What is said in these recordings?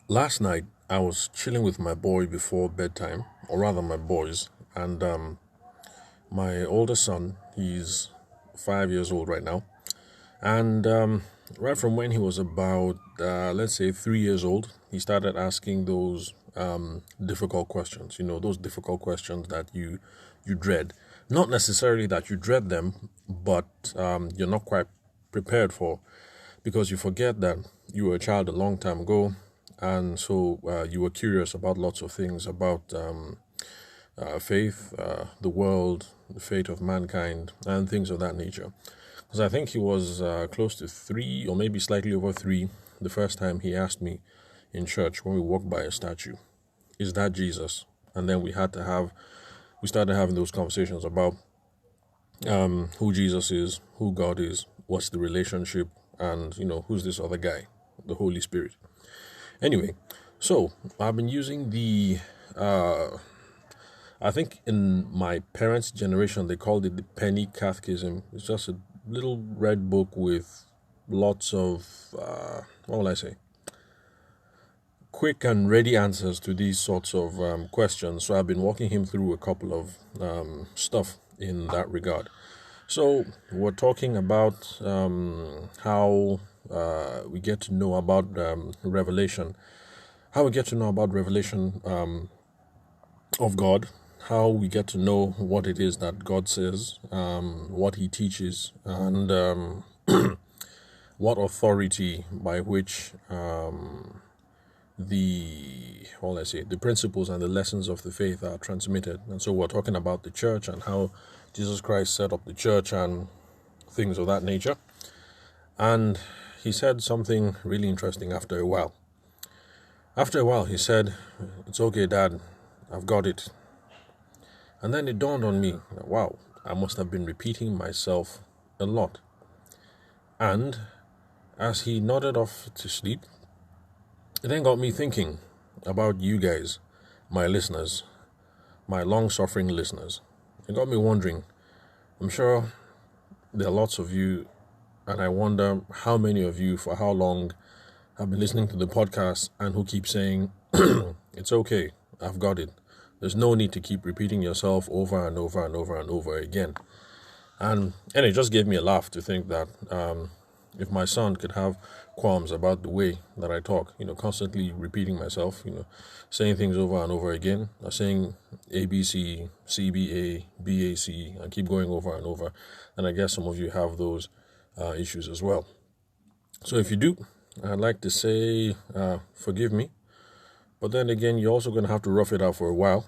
Last night, I was chilling with my boy before bedtime, or rather, my boys, and my older son, he's 5 years old right now, and right from when he was about, let's say, 3 years old, he started asking those difficult questions. Those difficult questions that you dread. Not necessarily that you dread them, but you're not quite prepared for, because you forget that you were a child a long time ago, and so you were curious about lots of things about faith, the world, the fate of mankind, and things of that nature. Because I think he was close to 3 or maybe slightly over 3 the first time he asked me in church when we walked by a statue, "Is that Jesus?" And then we started having those conversations about who Jesus is, who God is, what's the relationship, and who's this other guy, the Holy Spirit. Anyway, so I've been using I think in my parents' generation they called it the penny catechism. It's just a little red book with lots of, what will I say, quick and ready answers to these sorts of questions. So I've been walking him through a couple of stuff in that regard. So we're talking about how we get to know about revelation, how we get to know about revelation of God, how we get to know what it is that God says, what He teaches, and what authority by which the principles and the lessons of the faith are transmitted. And so we're talking about the church and how Jesus Christ set up the church and things of that nature. And he said something really interesting after a while. After a while, he said, "It's okay, Dad, I've got it." And then it dawned on me, wow, I must have been repeating myself a lot. And as he nodded off to sleep, it then got me thinking about you guys, my listeners, my long-suffering listeners. It got me wondering, I'm sure there are lots of you, and I wonder how many of you, for how long, have been listening to the podcast and who keep saying, "It's okay, I've got it. There's no need to keep repeating yourself over and over and over and over again." And it just gave me a laugh to think that if my son could have qualms about the way that I talk, constantly repeating myself, saying things over and over again, or saying ABC, CBA, BAC, and keep going over and over, then I guess some of you have those issues as well. So if you do, I'd like to say forgive me. But then again, you're also going to have to rough it out for a while.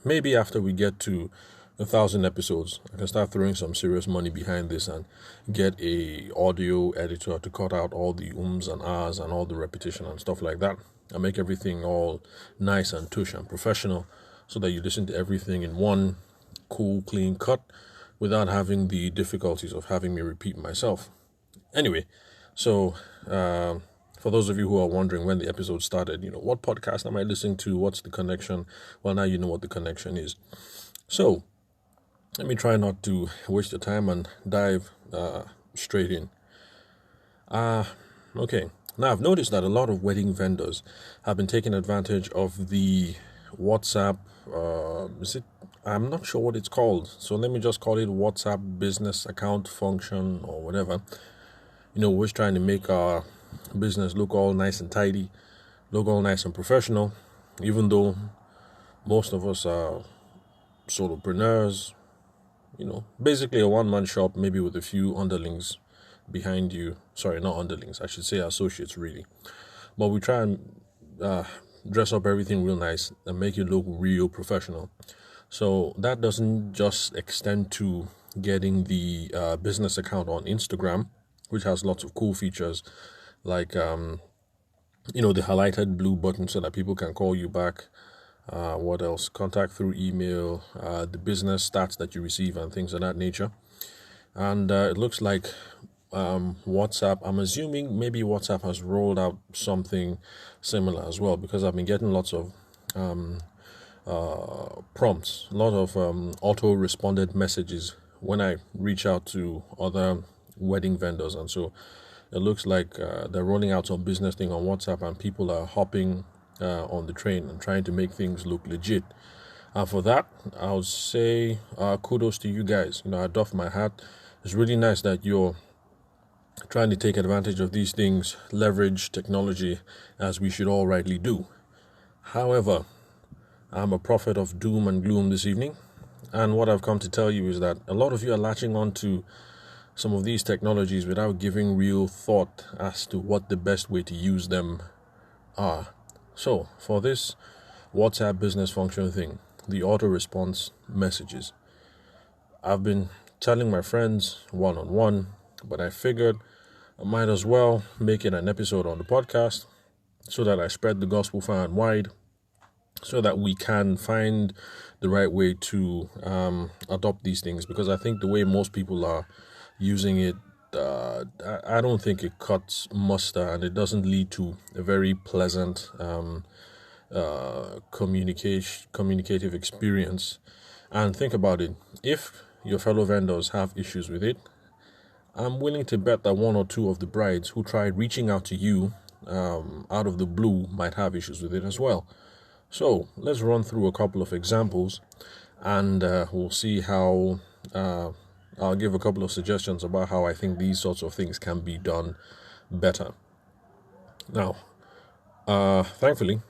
Maybe after we get to 1,000 episodes, I can start throwing some serious money behind this and get a audio editor to cut out all the ums and ahs and all the repetition and stuff like that, and make everything all nice and tush and professional, so that you listen to everything in one cool, clean cut without having the difficulties of having me repeat myself. Anyway, so for those of you who are wondering when the episode started, what podcast am I listening to? What's the connection? Well, now you know what the connection is. So let me try not to waste your time and dive straight in. Okay. Now, I've noticed that a lot of wedding vendors have been taking advantage of the WhatsApp, I'm not sure what it's called. So let me just call it WhatsApp business account function or whatever. We're just trying to make our business look all nice and tidy, look all nice and professional, even though most of us are solopreneurs, basically a one-man shop, maybe with a few underlings behind you. Sorry, not underlings, I should say associates, really. But we try and dress up everything real nice and make it look real professional. So that doesn't just extend to getting the business account on Instagram, which has lots of cool features like the highlighted blue button so that people can call you back. What else? Contact through email, the business stats that you receive and things of that nature. And it looks like WhatsApp, I'm assuming maybe WhatsApp has rolled out something similar as well, because I've been getting lots of prompts, a lot of auto-responded messages when I reach out to other wedding vendors. And so it looks like they're rolling out some business thing on WhatsApp, and people are hopping on the train and trying to make things look legit. And for that, I'll say kudos to you guys. I doff my hat. It's really nice that you're trying to take advantage of these things, leverage technology, as we should all rightly do. However, I'm a prophet of doom and gloom this evening, and what I've come to tell you is that a lot of you are latching on to some of these technologies without giving real thought as to what the best way to use them are. So, for this WhatsApp business function thing, the auto response messages, I've been telling my friends one-on-one, but I figured I might as well make it an episode on the podcast so that I spread the gospel far and wide, so that we can find the right way to adopt these things. Because I think the way most people are using it, I don't think it cuts muster, and it doesn't lead to a very pleasant communicative experience. And think about it. If your fellow vendors have issues with it, I'm willing to bet that one or two of the brides who tried reaching out to you out of the blue might have issues with it as well. So let's run through a couple of examples, and we'll see how I'll give a couple of suggestions about how I think these sorts of things can be done better. Now, thankfully,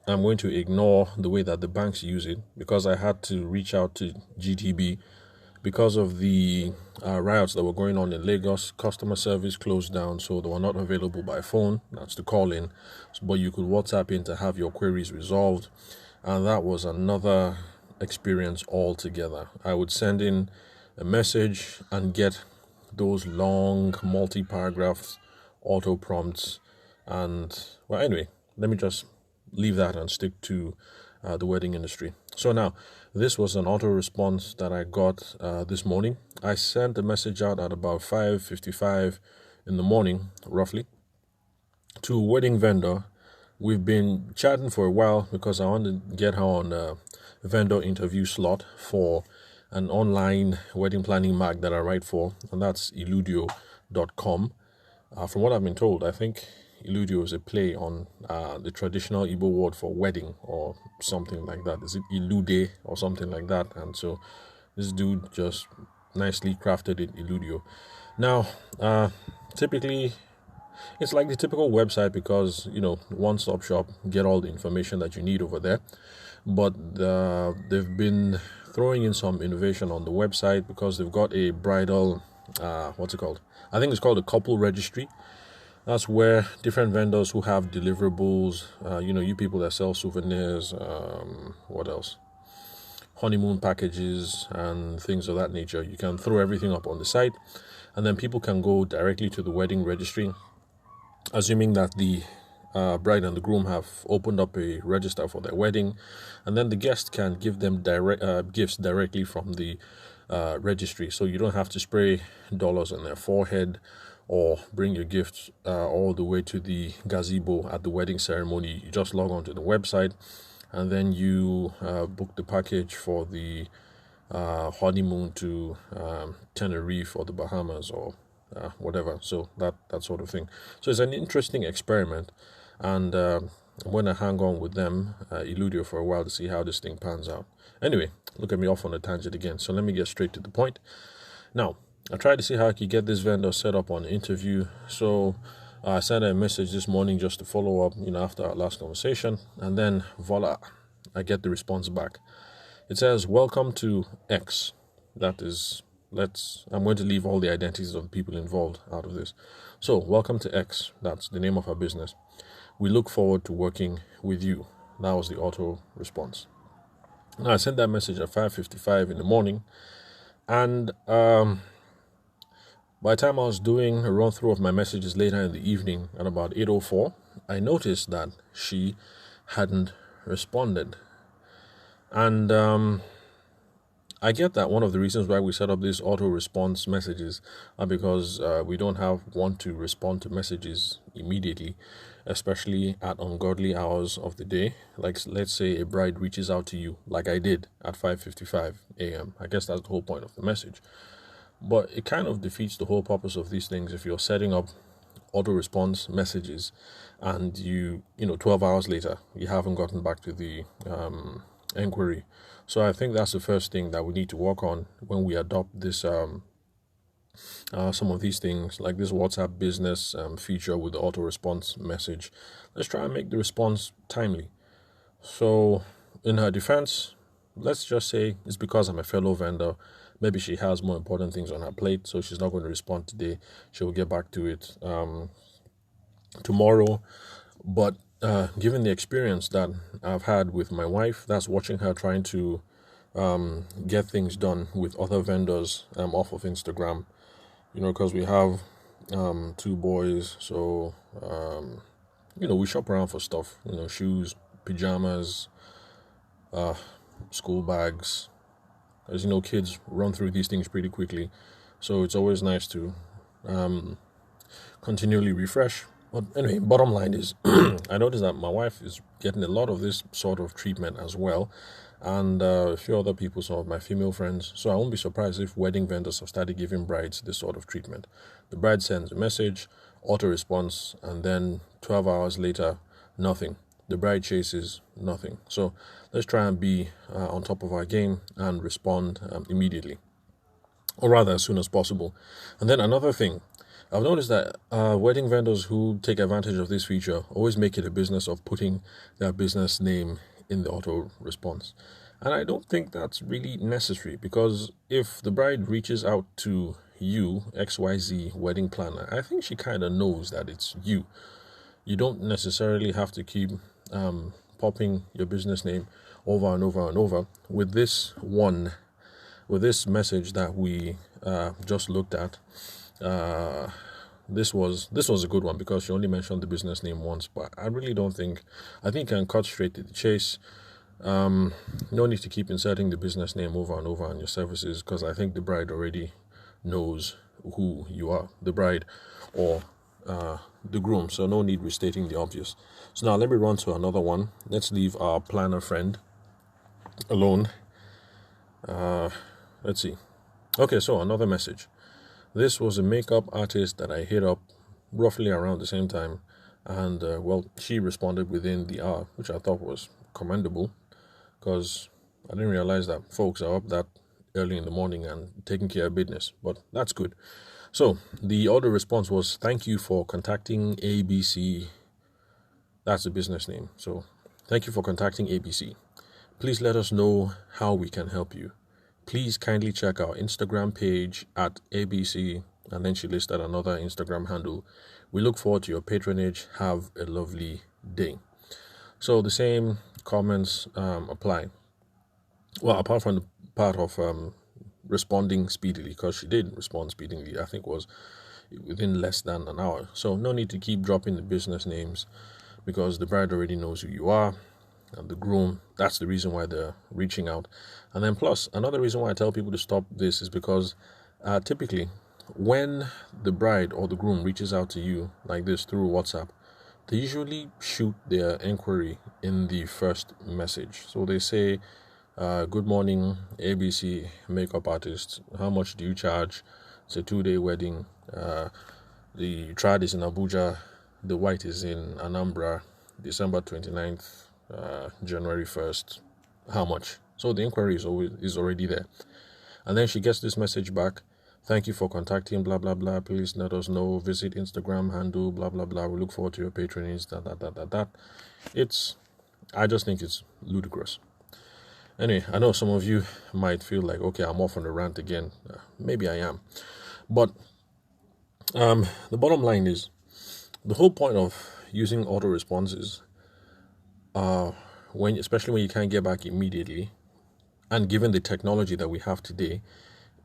I'm going to ignore the way that the banks use it, because I had to reach out to GTB because of the riots that were going on in Lagos. Customer service closed down, so they were not available by phone. That's to call in, but you could WhatsApp in to have your queries resolved, and that was another experience altogether. I would send in a message and get those long multi-paragraphs auto prompts, and well, anyway, let me just leave that and stick to the wedding industry. So now, this was an auto response that I got this morning. I sent a message out at about 5:55 in the morning, roughly, to a wedding vendor. We've been chatting for a while because I want to get her on a vendor interview slot for an online wedding planning mag that I write for, and that's illudio.com. From what I've been told, I think Illudio is a play on the traditional Igbo word for wedding or something like that. Is it Ilude or something like that? And so this dude just nicely crafted it, Illudio. Now, typically, it's like the typical website because, one-stop shop, get all the information that you need over there. But they've been throwing in some innovation on the website because they've got a bridal, what's it called? I think it's called a couple registry. That's where different vendors who have deliverables, you people that sell souvenirs, what else? Honeymoon packages and things of that nature. You can throw everything up on the site, and then people can go directly to the wedding registry, assuming that the bride and the groom have opened up a register for their wedding, and then the guest can give them gifts directly from the registry. So you don't have to spray dollars on their forehead or bring your gifts all the way to the gazebo at the wedding ceremony. You just log on to the website, and then you book the package for the honeymoon to Tenerife or the Bahamas or whatever. So that sort of thing. So it's an interesting experiment, and I'm going to hang on with them, Illudio, for a while to see how this thing pans out. Anyway, look at me off on a tangent again. So let me get straight to the point. Now, I tried to see how I could get this vendor set up on an interview. So I sent a message this morning just to follow up, after our last conversation. And then, voila, I get the response back. It says, "Welcome to X." That is, I'm going to leave all the identities of the people involved out of this. So, welcome to X. That's the name of our business. We look forward to working with you. That was the auto response. Now, I sent that message at 5:55 in the morning. And by the time I was doing a run through of my messages later in the evening at about 8:04, I noticed that she hadn't responded. And I get that one of the reasons why we set up these auto response messages are because we don't want to respond to messages immediately, especially at ungodly hours of the day. Like, let's say a bride reaches out to you, like I did at 5:55 a.m. I guess that's the whole point of the message. But it kind of defeats the whole purpose of these things if you're setting up auto response messages, and 12 hours later, you haven't gotten back to the inquiry. So I think that's the first thing that we need to work on when we adopt this some of these things, like this WhatsApp business feature with the auto response message. Let's try and make the response timely. So in her defense, let's just say it's because I'm a fellow vendor. Maybe she has more important things on her plate, so she's not going to respond today. She'll get back to it tomorrow. But given the experience that I've had with my wife, that's watching her trying to get things done with other vendors off of Instagram, because we have 2 boys, so we shop around for stuff, shoes, pajamas, school bags. As you know, kids run through these things pretty quickly, so it's always nice to continually refresh. But anyway, bottom line is, I noticed that my wife is getting a lot of this sort of treatment as well, and a few other people, some of my female friends. So I won't be surprised if wedding vendors have started giving brides this sort of treatment. The bride sends a message, auto response, and then 12 hours later, nothing. The bride chases, nothing. So let's try and be on top of our game and respond immediately, or rather as soon as possible. And then another thing, I've noticed that wedding vendors who take advantage of this feature always make it a business of putting their business name in the auto response. And I don't think that's really necessary, because if the bride reaches out to you, XYZ wedding planner, I think she kind of knows that it's you. You don't necessarily have to keep popping your business name over and over and over. With this message that we just looked at, this was a good one, because she only mentioned the business name once. But I really don't think, I think you can cut straight to the chase. No need to keep inserting the business name over and over on your services, because I think the bride already knows who you are, the bride or the groom. So no need restating the obvious. So now let me run to another one. Let's leave our planner friend alone. Let's see. Okay, so another message. This was a makeup artist that I hit up roughly around the same time, and she responded within the hour, which I thought was commendable, because I didn't realize that folks are up that early in the morning and taking care of business, but that's good. So the auto response was, "Thank you for contacting ABC." That's the business name. So, "Thank you for contacting ABC. Please let us know how we can help you. Please kindly check our Instagram page at ABC," and then she listed another Instagram handle. "We look forward to your patronage. Have a lovely day." So the same comments apply. Well, apart from the part of responding speedily, because she did respond speedily, I think was within less than an hour. So no need to keep dropping the business names, because the bride already knows who you are, and the groom, that's the reason why they're reaching out. And then plus, another reason why I tell people to stop this is because typically when the bride or the groom reaches out to you like this through WhatsApp, they usually shoot their inquiry in the first message. So they say, "Good morning, ABC makeup artist. How much do you charge? It's a 2-day wedding. The trad is in Abuja. The white is in Anambra. December 29th, January 1st. How much?" So the inquiry is already there. And then she gets this message back. "Thank you for contacting blah, blah, blah. Please let us know. Visit Instagram handle, blah, blah, blah. We look forward to your patronage, that. I just think it's ludicrous. Anyway, I know some of you might feel like, okay, I'm off on a rant again. Maybe I am. But the bottom line is, the whole point of using auto responses, especially when you can't get back immediately, and given the technology that we have today,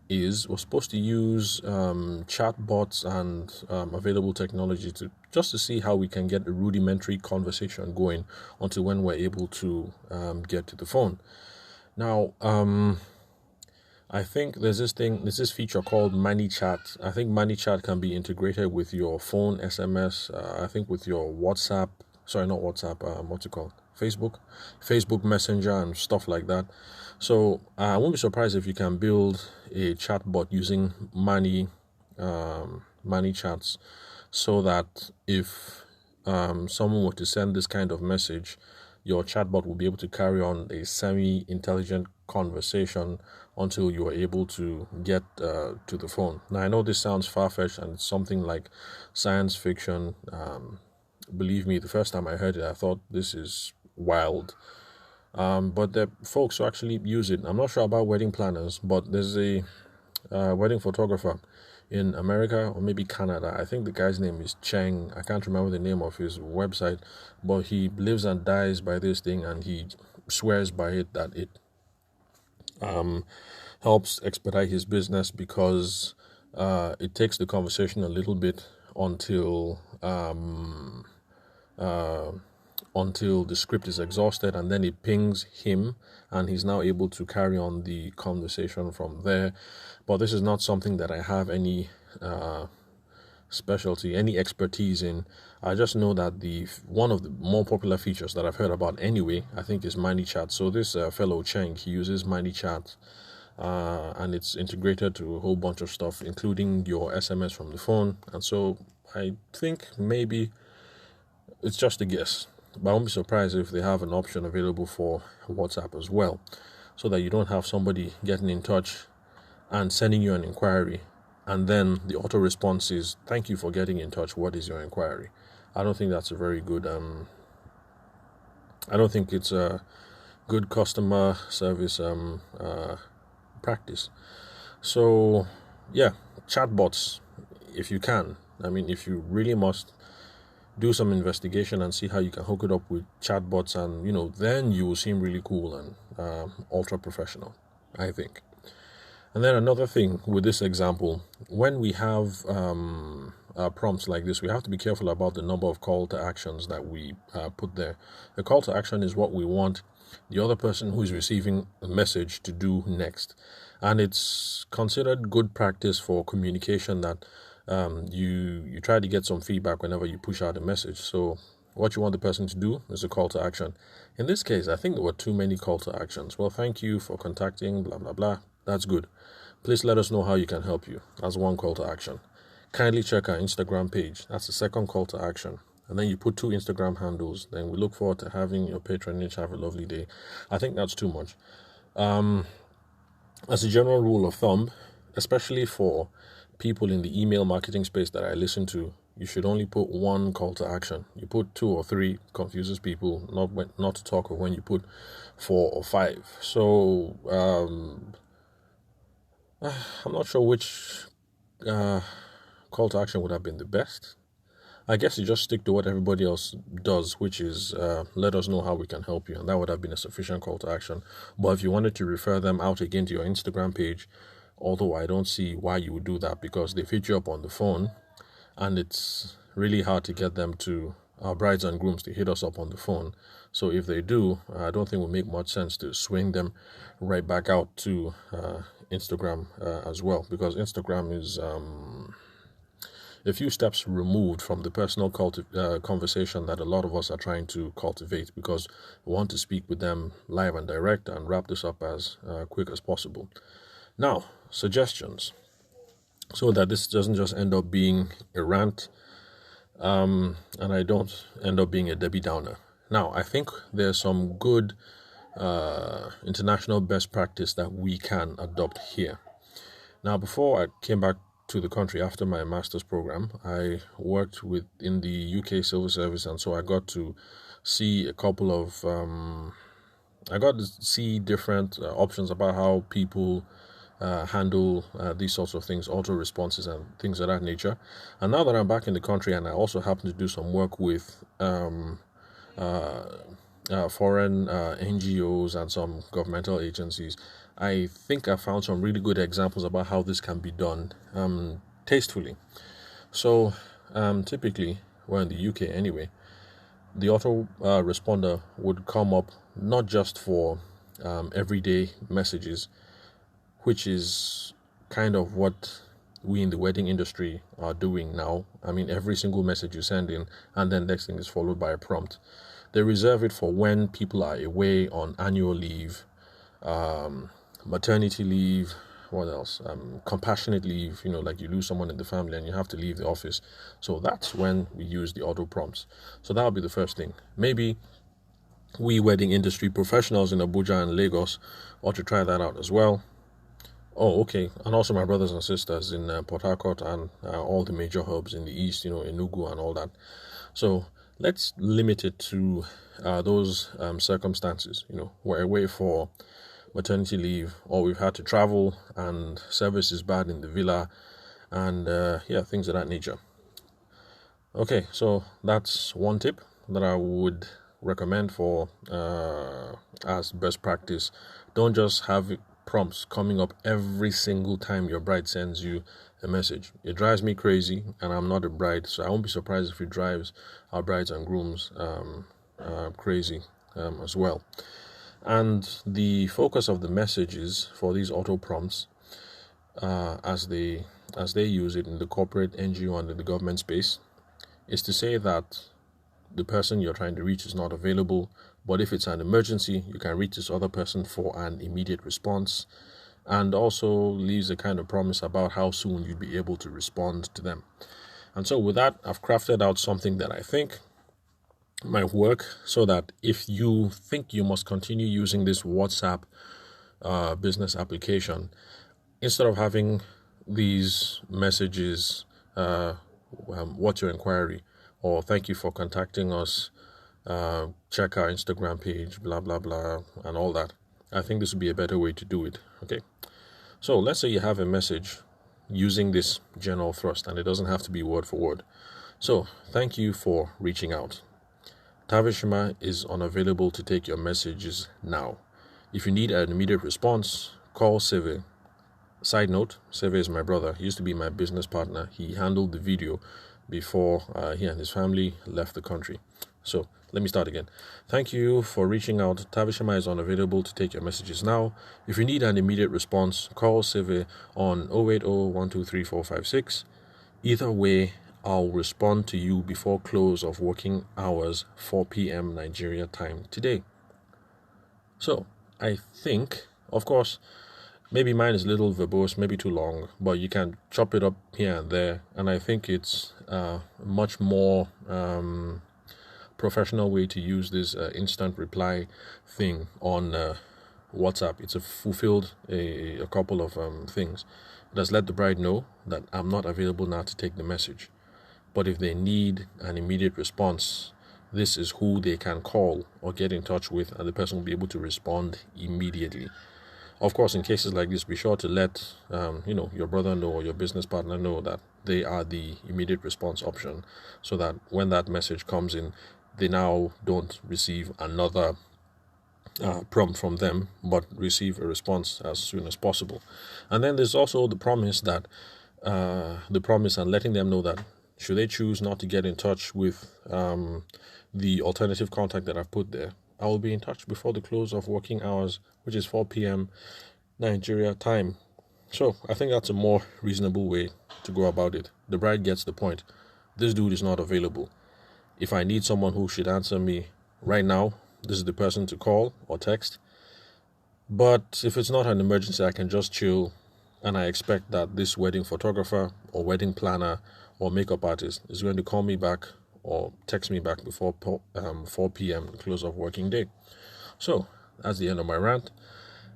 is we're supposed to use chatbots and available technology to see how we can get a rudimentary conversation going until when we're able to get to the phone. Now, I think there's this feature called ManyChat. I think ManyChat can be integrated with your phone SMS. I think with your WhatsApp. Sorry, not WhatsApp. What's it called? Facebook Messenger and stuff like that. So I won't be surprised if you can build a chatbot using ManyChat's so that if someone were to send this kind of message, your chatbot will be able to carry on a semi-intelligent conversation until you are able to get to the phone. Now, I know this sounds far-fetched and it's something like science fiction. Believe me, the first time I heard it, I thought this is wild. But the folks who actually use it, I'm not sure about wedding planners, but there's a wedding photographer in America or maybe Canada. I think the guy's name is Cheng. I can't remember the name of his website, but he lives and dies by this thing, and he swears by it that it helps expedite his business because it takes the conversation a little bit until the script is exhausted, and then it pings him and he's now able to carry on the conversation from there. But this is not something that I have any specialty, any expertise in. I just know that the one of the more popular features that I've heard about anyway, I think, is ManyChat. So this fellow Cheng, he uses ManyChat, and it's integrated to a whole bunch of stuff, including your SMS from the phone. And so I think maybe it's just a guess, but I won't be surprised if they have an option available for WhatsApp as well, so that you don't have somebody getting in touch and sending you an inquiry, and then the auto response is, "Thank you for getting in touch. What is your inquiry?" I don't think that's a very good. I don't think it's a good customer service practice. So, yeah, chatbots, if you can. I mean, if you really must, do some investigation and see how you can hook it up with chatbots, and then you will seem really cool and ultra professional, I think. And then another thing with this example, when we have prompts like this, we have to be careful about the number of call to actions that we put there. A call to action is what we want the other person who is receiving a message to do next, and it's considered good practice for communication that you try to get some feedback whenever you push out a message. So what you want the person to do is a call to action. In this case, I think there were too many call to actions. Well, thank you for contacting blah blah blah. That's good. Please let us know how you can help you. That's one call to action. Kindly check our Instagram page. That's the second call to action. And then you put 2 Instagram handles. Then we look forward to having your patronage. Have a lovely day. I think that's too much. As a general rule of thumb, especially for people in the email marketing space that I listen to, you should only put 1 call to action. You put 2 or 3, confuses people, not to talk of when you put 4 or 5. So I'm not sure which call to action would have been the best. I guess you just stick to what everybody else does, which is let us know how we can help you, and that would have been a sufficient call to action. But if you wanted to refer them out again to your Instagram page, although I don't see why you would do that, because they've hit you up on the phone, and it's really hard to get them to, our brides and grooms, to hit us up on the phone. So if they do, I don't think it would make much sense to swing them right back out to Instagram as well, because Instagram is a few steps removed from the personal conversation that a lot of us are trying to cultivate, because we want to speak with them live and direct and wrap this up as quick as possible. Now, suggestions, so that this doesn't just end up being a rant and I don't end up being a Debbie Downer. Now, I think there's some good international best practice that we can adopt here. Now, before I came back to the country after my master's program, I worked in the UK civil service, and so I got to see a couple of different options about how people handle these sorts of things, auto responses and things of that nature. And now that I'm back in the country, and I also happen to do some work with foreign NGOs and some governmental agencies, I think I found some really good examples about how this can be done tastefully. So typically, well, in the UK anyway, the auto responder would come up not just for everyday messages, which is kind of what we in the wedding industry are doing now. I mean, every single message you send in, and then next thing is followed by a prompt. They reserve it for when people are away on annual leave, maternity leave, what else? Compassionate leave, like you lose someone in the family and you have to leave the office. So that's when we use the auto prompts. So that'll be the first thing. Maybe we wedding industry professionals in Abuja and Lagos ought to try that out as well. Oh, okay. And also my brothers and sisters in Port Harcourt and all the major hubs in the east, Enugu and all that. So let's limit it to those circumstances. We're away for maternity leave, or we've had to travel and service is bad in the villa, and things of that nature. Okay, so that's one tip that I would recommend for as best practice. Don't just have prompts coming up every single time your bride sends you a message. It drives me crazy, and I'm not a bride, so I won't be surprised if it drives our brides and grooms crazy as well. And the focus of the messages for these auto prompts, as they use it in the corporate, NGO, and in the government space, is to say that the person you're trying to reach is not available, but if it's an emergency, you can reach this other person for an immediate response, and also leaves a kind of promise about how soon you'd be able to respond to them. And so with that, I've crafted out something that I think might work, so that if you think you must continue using this WhatsApp business application, instead of having these messages, what's your inquiry, or thank you for contacting us, check our Instagram page, blah blah blah, and all that, I think this would be a better way to do it. Okay, so let's say you have a message using this general thrust, and it doesn't have to be word for word. So thank you for reaching out. Tavishima is unavailable to take your messages now. If you need an immediate response, call Seve. Side note, Seve is my brother. He used to be my business partner. He handled the video before he and his family left the country. So let me start again. Thank you for reaching out. Tavishima is unavailable to take your messages now. If you need an immediate response, call Seve on 080-123-456. Either way, I'll respond to you before close of working hours, 4 p.m. Nigeria time today. So I think, of course, maybe mine is a little verbose, maybe too long, but you can chop it up here and there, and I think it's a much more professional way to use this instant reply thing on WhatsApp. It's fulfilled a couple of things. It has let the bride know that I'm not available now to take the message, but if they need an immediate response, this is who they can call or get in touch with, and the person will be able to respond immediately. Of course, in cases like this, be sure to let your brother know or your business partner know that they are the immediate response option, so that when that message comes in, they now don't receive another prompt from them, but receive a response as soon as possible. And then there's also the promise and letting them know that should they choose not to get in touch with the alternative contact that I've put there, I will be in touch before the close of working hours, which is 4 p.m. Nigeria time. So I think that's a more reasonable way to go about it. The bride gets the point. This dude is not available. If I need someone who should answer me right now, this is the person to call or text. But if it's not an emergency, I can just chill, and I expect that this wedding photographer or wedding planner or makeup artist is going to call me back or text me back before 4 p.m. close of working day. So that's the end of my rant,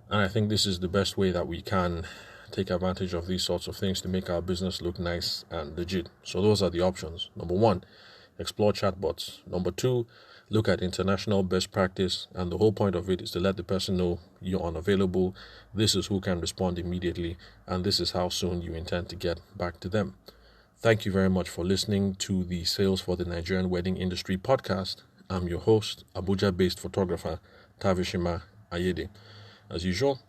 and I think this is the best way that we can take advantage of these sorts of things to make our business look nice and legit. So those are the options. Number 1, explore chatbots. Number 2, look at international best practice, and the whole point of it is to let the person know you're unavailable, this is who can respond immediately, and this is how soon you intend to get back to them. Thank you very much for listening to the Sales for the Nigerian Wedding Industry podcast. I'm your host, Abuja-based photographer Tavishima Ayede. As usual,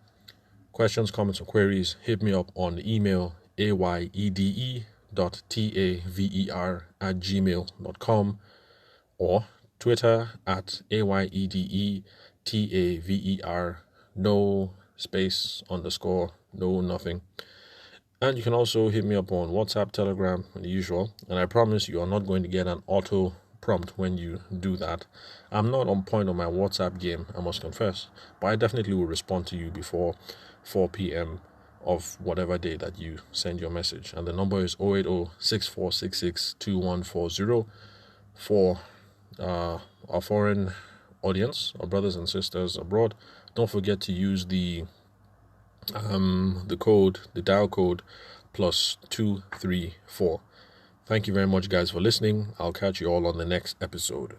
questions, comments, or queries, hit me up on email ayede.taver@gmail.com or Twitter @AYEDETAVER, no space, underscore, no nothing. And you can also hit me up on WhatsApp, Telegram, and the usual. And I promise you are not going to get an auto prompt when you do that. I'm not on point on my WhatsApp game, I must confess, but I definitely will respond to you before 4 p.m. of whatever day that you send your message. And the number is 080-6466-2140 for our foreign audience, our brothers and sisters abroad. Don't forget to use the dial code +234. Thank you very much, guys, for listening. I'll catch you all on the next episode.